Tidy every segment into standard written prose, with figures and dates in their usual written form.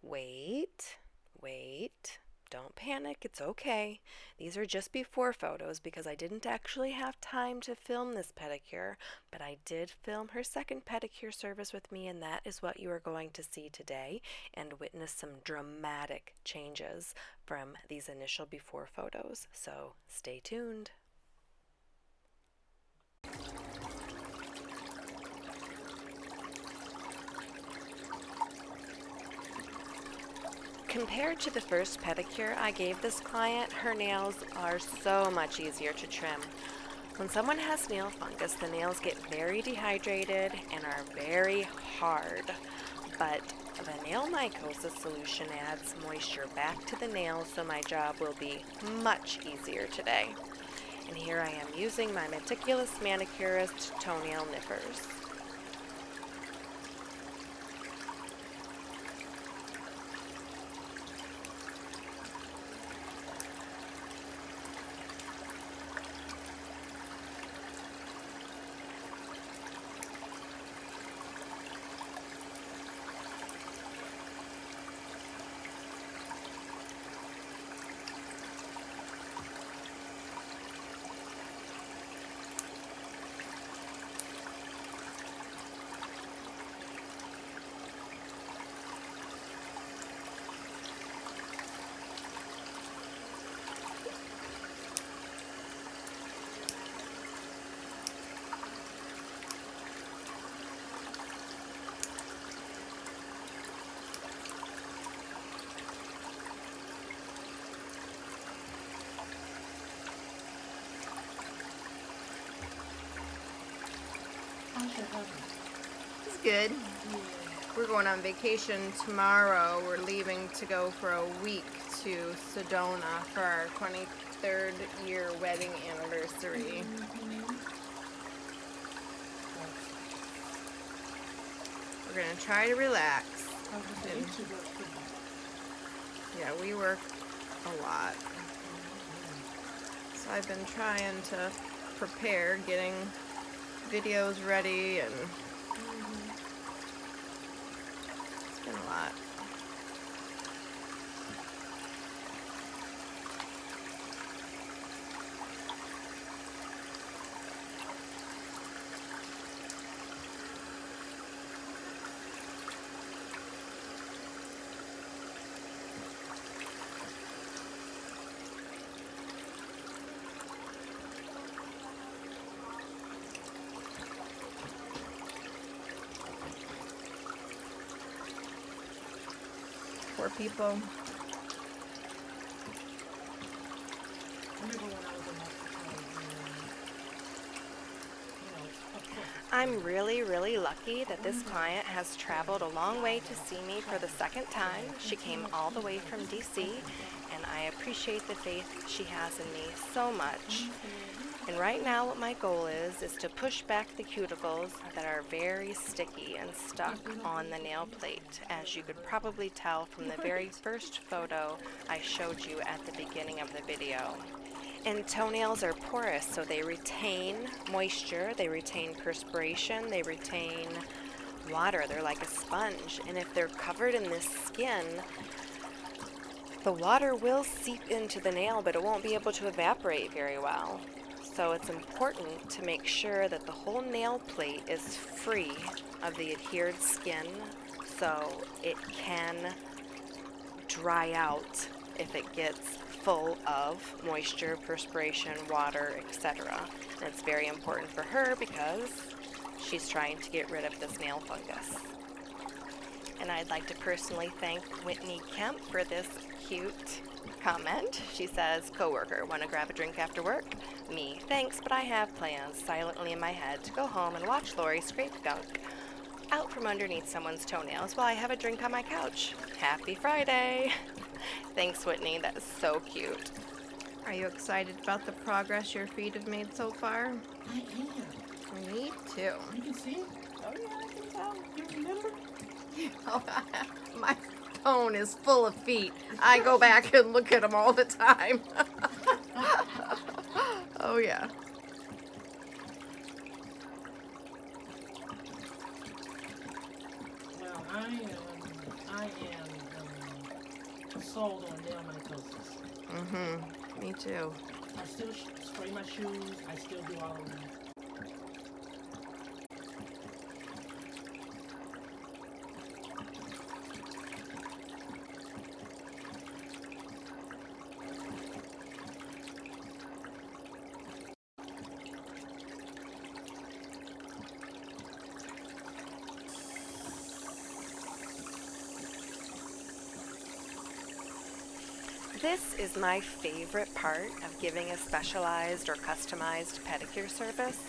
Wait, wait. Don't panic, it's okay. These are just before photos because I didn't actually have time to film this pedicure, but I did film her second pedicure service with me, and that is what you are going to see today and witness some dramatic changes from these initial before photos. So stay tuned. Compared to the first pedicure I gave this client, her nails are so much easier to trim. When someone has nail fungus, the nails get very dehydrated and are very hard, but the Nail Mycosis solution adds moisture back to the nails, so my job will be much easier today. And here I am using my Meticulous Manicurist toenail nippers. It's good. We're going on vacation tomorrow. We're leaving to go for a week to Sedona for our 23rd year wedding anniversary. We're going to try to relax. And, yeah, we work a lot. So I've been trying to prepare, getting videos ready, and it's been a lot. Poor people. I'm really lucky that this client has traveled a long way to see me for the second time. She came all the way from DC, and I appreciate the faith she has in me so much. And right now what my goal is to push back the cuticles that are very sticky and stuck on the nail plate, as you could probably tell from the very first photo I showed you at the beginning of the video. And toenails are porous, so they retain moisture, they retain perspiration, they retain water. They're like a sponge, and if they're covered in this skin, the water will seep into the nail, but it won't be able to evaporate very well. So it's important to make sure that the whole nail plate is free of the adhered skin so it can dry out if it gets full of moisture, perspiration, water, etc. And it's very important for her because she's trying to get rid of this nail fungus. And I'd like to personally thank Whitney Kemp for this cute comment. She says, "Coworker, want to grab a drink after work?" Me, "Thanks, but I have plans," silently in my head, to go home and watch Lori scrape gunk out from underneath someone's toenails while I have a drink on my couch. Happy Friday. Thanks, Whitney. That is so cute. Are you excited about the progress your feet have made so far? I am. Me too. You can see it? Oh yeah, I can tell. You remember? Oh, my phone is full of feet. I go back and look at them all the time. Oh yeah. Well, I am sold on nail mycosis. Me too. I still spray my shoes. I still do all of that. This is my favorite part of giving a specialized or customized pedicure service.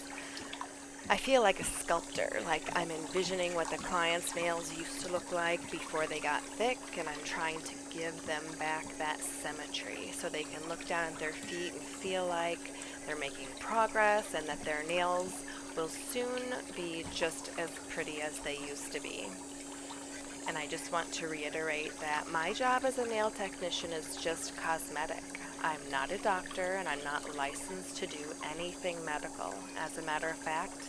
I feel like a sculptor, like I'm envisioning what the client's nails used to look like before they got thick, and I'm trying to give them back that symmetry so they can look down at their feet and feel like they're making progress and that their nails will soon be just as pretty as they used to be. And I just want to reiterate that my job as a nail technician is just cosmetic. I'm not a doctor and I'm not licensed to do anything medical. As a matter of fact,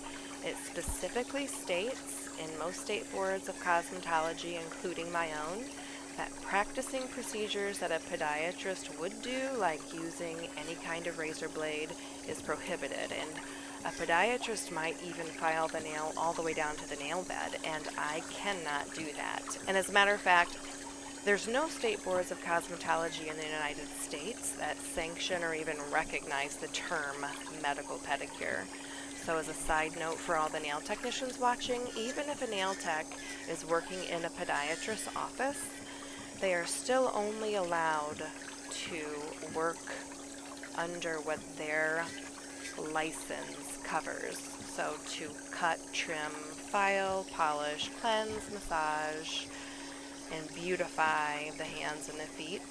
it specifically states in most state boards of cosmetology, including my own, that practicing procedures that a podiatrist would do, like using any kind of razor blade, is prohibited. And a podiatrist might even file the nail all the way down to the nail bed, and I cannot do that. And as a matter of fact, there's no state boards of cosmetology in the United States that sanction or even recognize the term medical pedicure. So as a side note for all the nail technicians watching, even if a nail tech is working in a podiatrist's office, they are still only allowed to work under what their license covers. So to cut, trim, file, polish, cleanse, massage, and beautify the hands and the feet.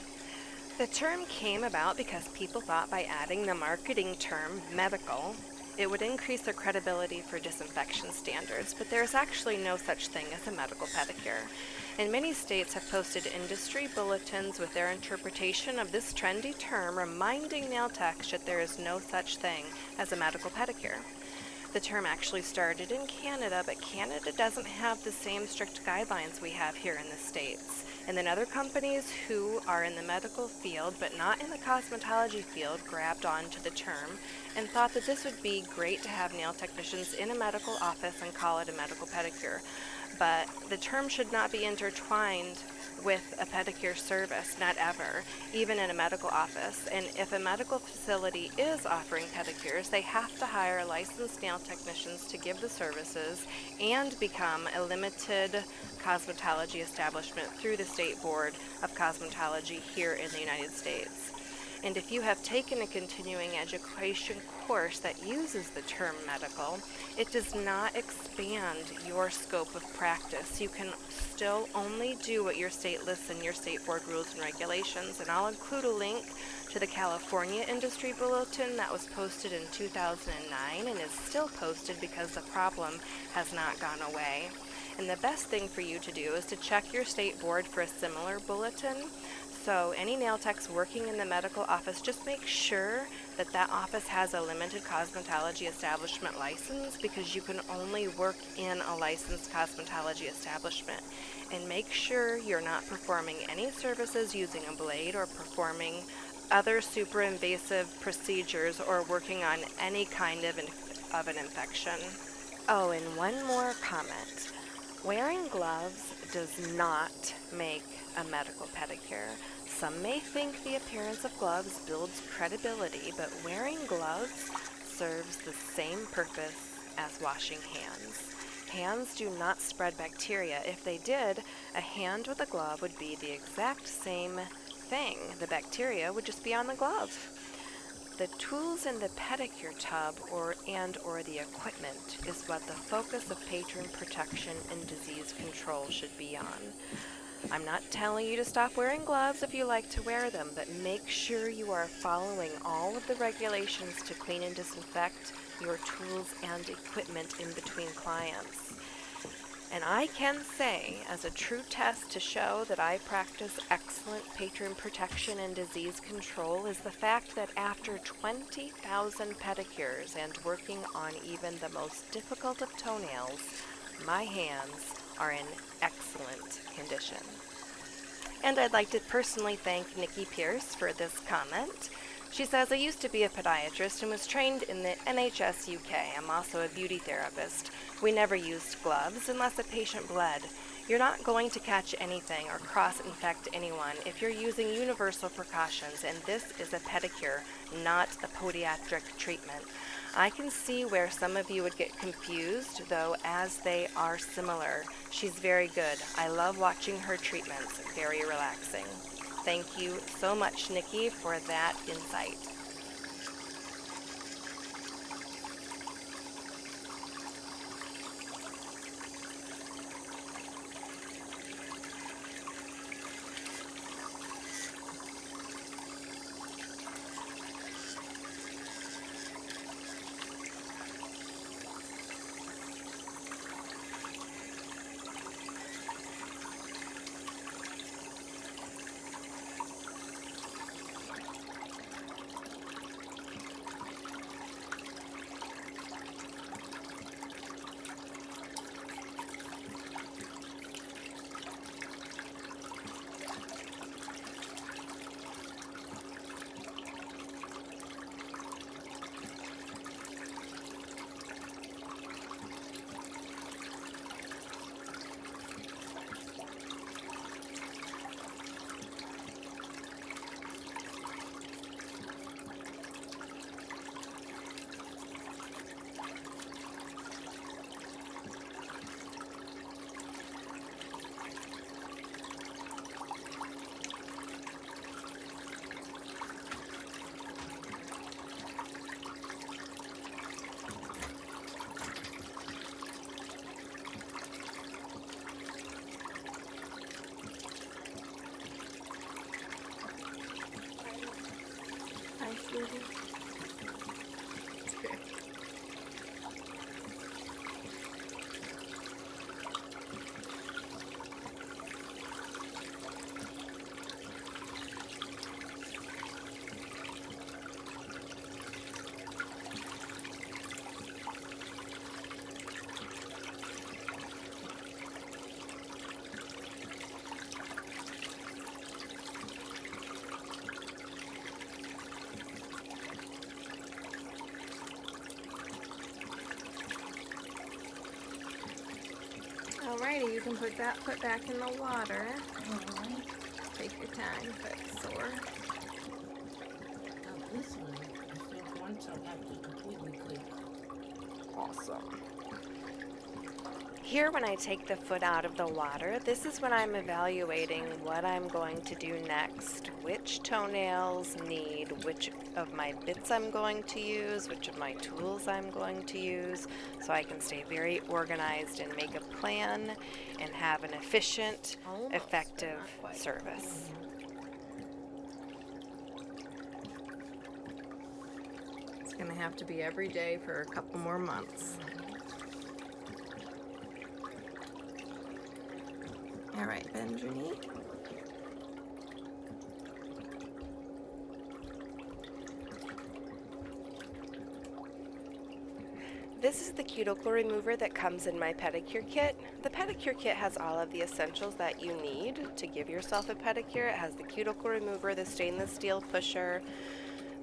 The term came about because people thought by adding the marketing term medical, it would increase their credibility for disinfection standards, but there is actually no such thing as a medical pedicure. And many states have posted industry bulletins with their interpretation of this trendy term, reminding nail techs that there is no such thing as a medical pedicure. The term actually started in Canada, but Canada doesn't have the same strict guidelines we have here in the States. And then other companies who are in the medical field but not in the cosmetology field grabbed onto the term and thought that this would be great to have nail technicians in a medical office and call it a medical pedicure. But the term should not be intertwined with a pedicure service, not ever, even in a medical office. And if a medical facility is offering pedicures, they have to hire licensed nail technicians to give the services and become a limited cosmetology establishment through the State Board of Cosmetology here in the United States. And if you have taken a continuing education course that uses the term medical, it does not expand your scope of practice. You can still only do what your state lists in your state board rules and regulations. And I'll include a link to the California Industry Bulletin that was posted in 2009 and is still posted because the problem has not gone away. And the best thing for you to do is to check your state board for a similar bulletin. So any nail techs working in the medical office, just make sure that that office has a limited cosmetology establishment license, because you can only work in a licensed cosmetology establishment. And make sure you're not performing any services using a blade or performing other super invasive procedures or working on any kind of an infection. Oh, and one more comment. Wearing gloves does not make a medical pedicure. Some may think the appearance of gloves builds credibility, but wearing gloves serves the same purpose as washing hands. Hands do not spread bacteria. If they did, a hand with a glove would be the exact same thing. The bacteria would just be on the glove. The tools in the pedicure tub or the equipment is what the focus of patron protection and disease control should be on. I'm not telling you to stop wearing gloves if you like to wear them, but make sure you are following all of the regulations to clean and disinfect your tools and equipment in between clients. And I can say, as a true test to show that I practice excellent patron protection and disease control, is the fact that after 20,000 pedicures and working on even the most difficult of toenails, my hands are in excellent condition. And I'd like to personally thank Nikki Pierce for this comment. She says, I used to be a podiatrist and was trained in the NHS UK. I'm also a beauty therapist. We never used gloves unless a patient bled. You're not going to catch anything or cross-infect anyone if you're using universal precautions, and this is a pedicure, not a podiatric treatment. I can see where some of you would get confused, though, as they are similar. She's very good. I love watching her treatments. Very relaxing. Thank you so much, Nikki, for that insight. Alrighty, you can put that foot back in the water. Alright. Take your time if it's sore. Now this one, I feel one toe have to completely clear. Awesome. Here, when I take the foot out of the water, this is when I'm evaluating what I'm going to do next, which toenails need which of my bits I'm going to use, which of my tools I'm going to use, so I can stay very organized and make a plan and have an efficient, Almost, effective but not quite. service. It's going to have to be every day for a couple more months. All right, bend your knee. This is the cuticle remover that comes in my pedicure kit. The pedicure kit has all of the essentials that you need to give yourself a pedicure. It has the cuticle remover, the stainless steel pusher,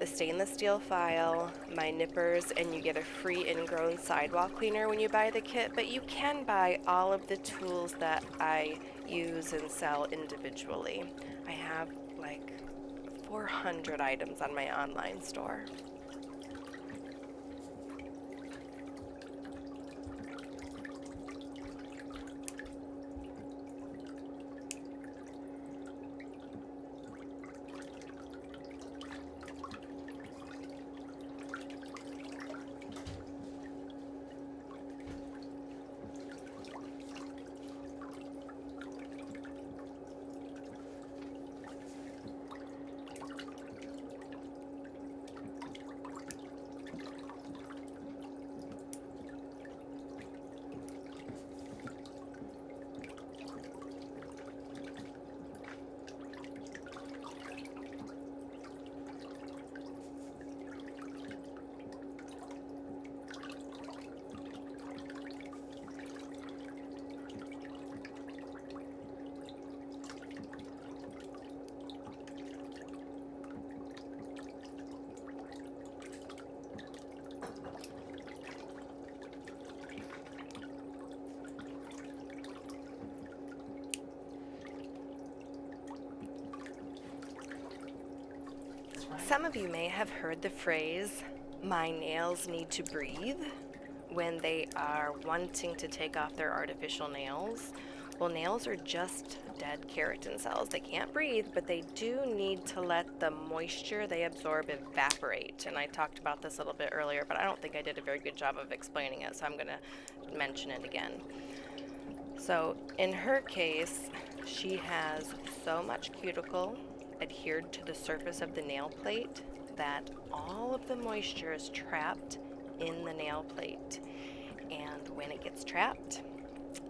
the stainless steel file, my nippers, and you get a free ingrown sidewall cleaner when you buy the kit, but you can buy all of the tools that I use and sell individually. I have like 400 items on my online store. Some of you may have heard the phrase, "My nails need to breathe," when they are wanting to take off their artificial nails. Well, nails are just dead keratin cells. They can't breathe, but they do need to let the moisture they absorb evaporate. And I talked about this a little bit earlier, but I don't think I did a very good job of explaining it, so I'm going to mention it again. So in her case, she has so much cuticle adhered to the surface of the nail plate that all of the moisture is trapped in the nail plate. And when it gets trapped,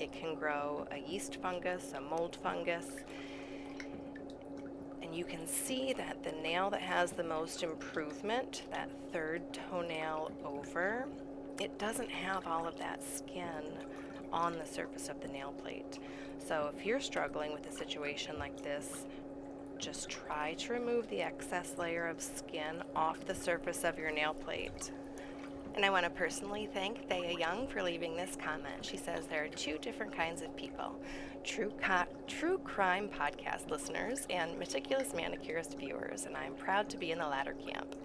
it can grow a yeast fungus, a mold fungus, and you can see that the nail that has the most improvement, that third toenail over, it doesn't have all of that skin on the surface of the nail plate. So if you're struggling with a situation like this, just try to remove the excess layer of skin off the surface of your nail plate. And I want to personally thank Thea Young for leaving this comment. She says there are two different kinds of people: true crime podcast listeners and meticulous manicurist viewers, and I'm proud to be in the latter camp.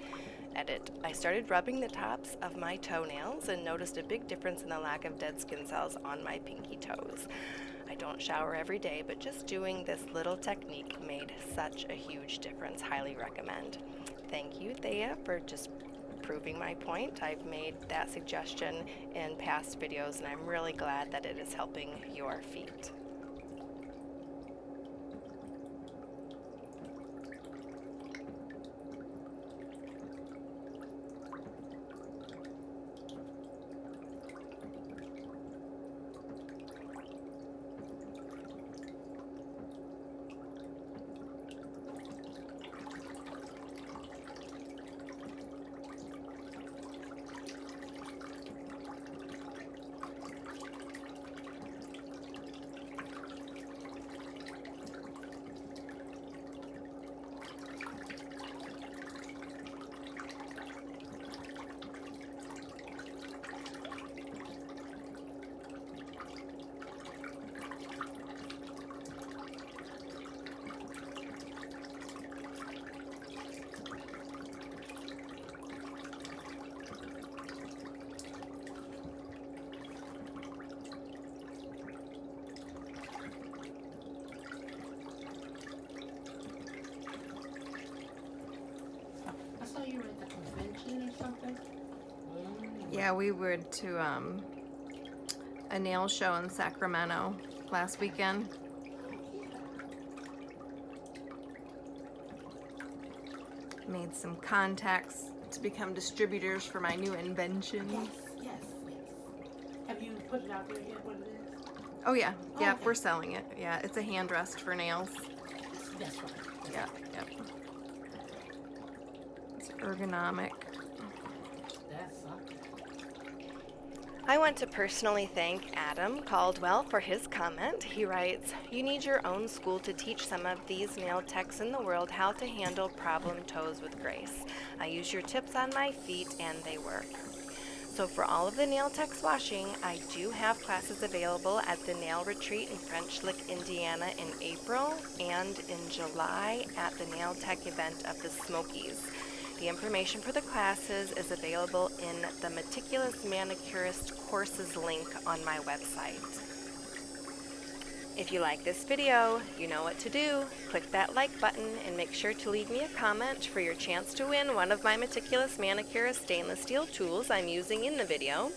Edit. I started rubbing the tops of my toenails and noticed a big difference in the lack of dead skin cells on my pinky toes. I don't shower every day, but just doing this little technique made such a huge difference. Highly recommend. Thank you, Thea, for just proving my point. I've made that suggestion in past videos, and I'm really glad that it is helping your feet. I saw you were at the convention or something. Yeah, we went to a nail show in Sacramento last weekend. Made some contacts to become distributors for my new invention. Yes. Have you put it out there yet, what it is? Oh yeah, yeah, okay. we're selling it. Yeah, it's a hand rest for nails. That's right. Yeah, yep. It's ergonomic. That's something. I want to personally thank Adam Caldwell for his comment. He writes, "You need your own school to teach some of these nail techs in the world how to handle problem toes with grace. I use your tips on my feet and they work." So for all of the nail techs watching, I do have classes available at the Nail Retreat in French Lick, Indiana in April, and in July at the Nail Tech event of the Smokies. The information for the classes is available in the Meticulous Manicurist courses link on my website. If you like this video, you know what to do. Click that like button and make sure to leave me a comment for your chance to win one of my Meticulous Manicurist stainless steel tools I'm using in the video.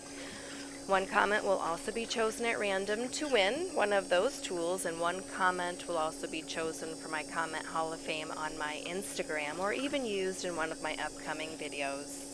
One comment will also be chosen at random to win one of those tools, and one comment will also be chosen for my Comment Hall of Fame on my Instagram, or even used in one of my upcoming videos.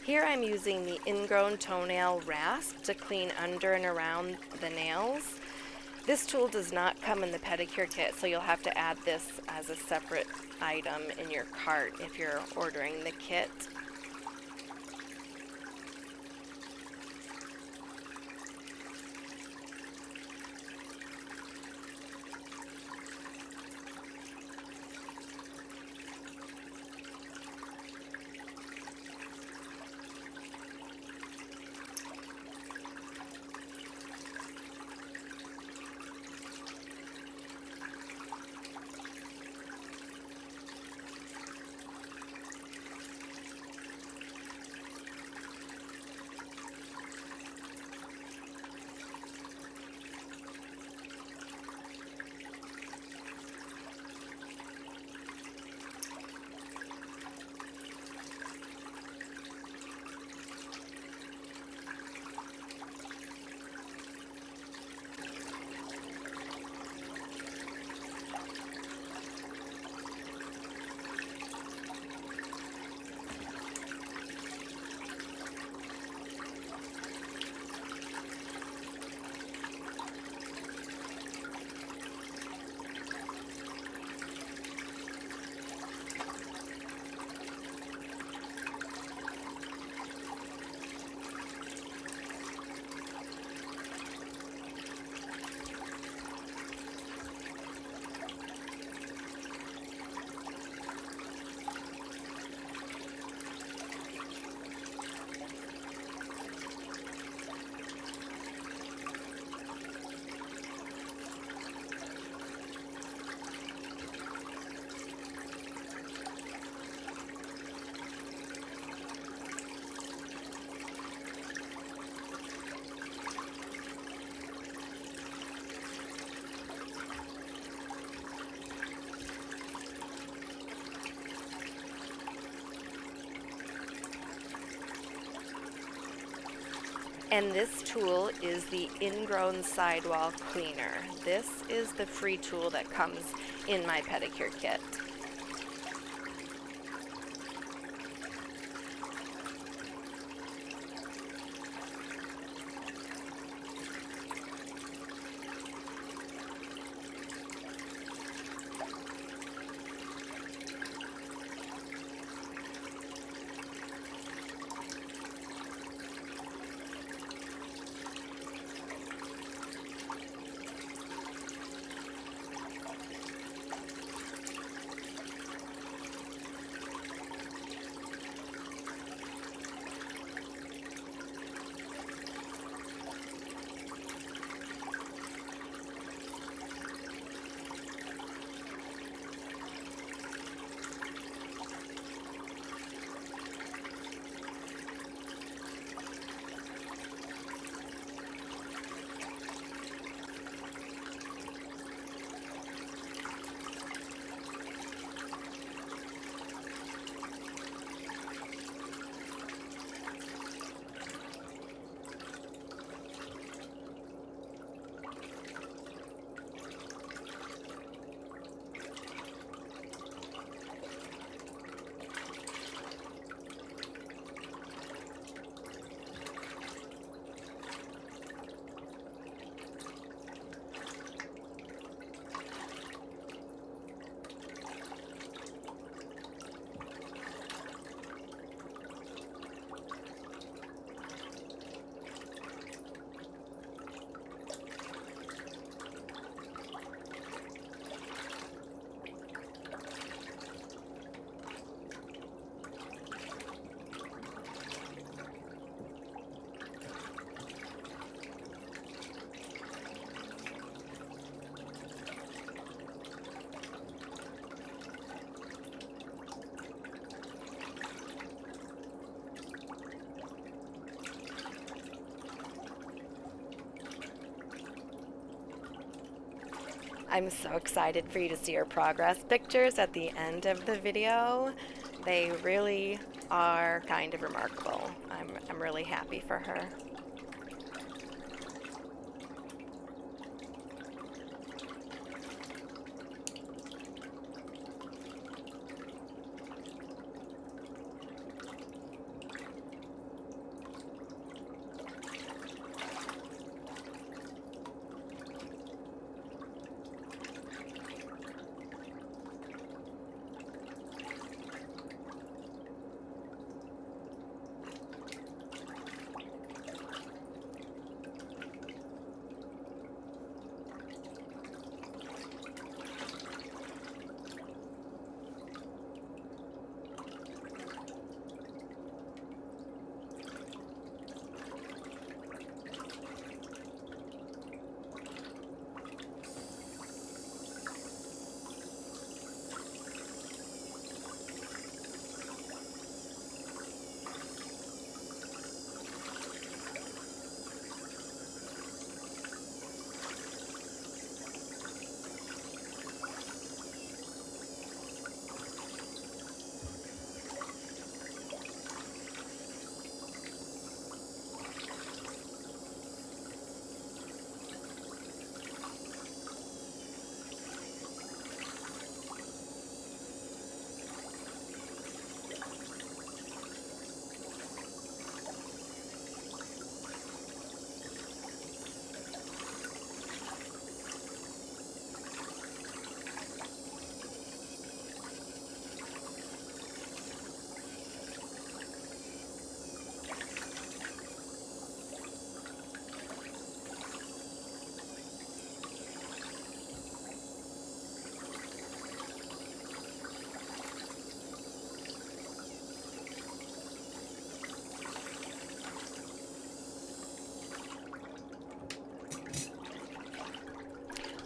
Here I'm using the ingrown toenail rasp to clean under and around the nails. This tool does not come in the pedicure kit, so you'll have to add this as a separate item in your cart if you're ordering the kit. And this tool is the ingrown sidewall cleaner. This is the free tool that comes in my pedicure kit. I'm so excited for you to see her progress pictures at the end of the video. They really are kind of remarkable. I'm really happy for her.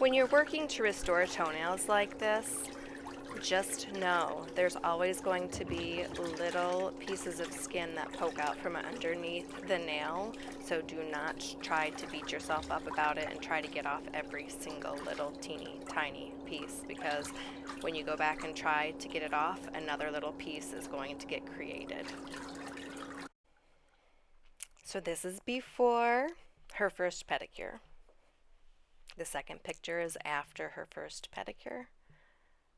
When you're working to restore toenails like this, just know there's always going to be little pieces of skin that poke out from underneath the nail, so do not try to beat yourself up about it and try to get off every single little teeny tiny piece, because when you go back and try to get it off, another little piece is going to get created. So this is before her first pedicure. The second picture is after her first pedicure.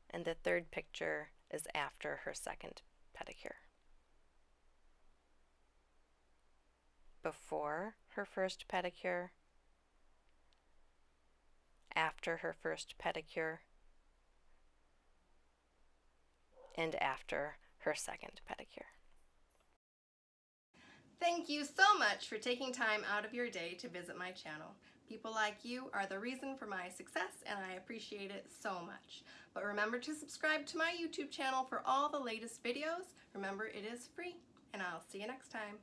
And the third picture is after her second pedicure. Before her first pedicure, after her first pedicure, and after her second pedicure. Thank you so much for taking time out of your day to visit my channel. People like you are the reason for my success, and I appreciate it so much. But remember to subscribe to my YouTube channel for all the latest videos. Remember, it is free, and I'll see you next time.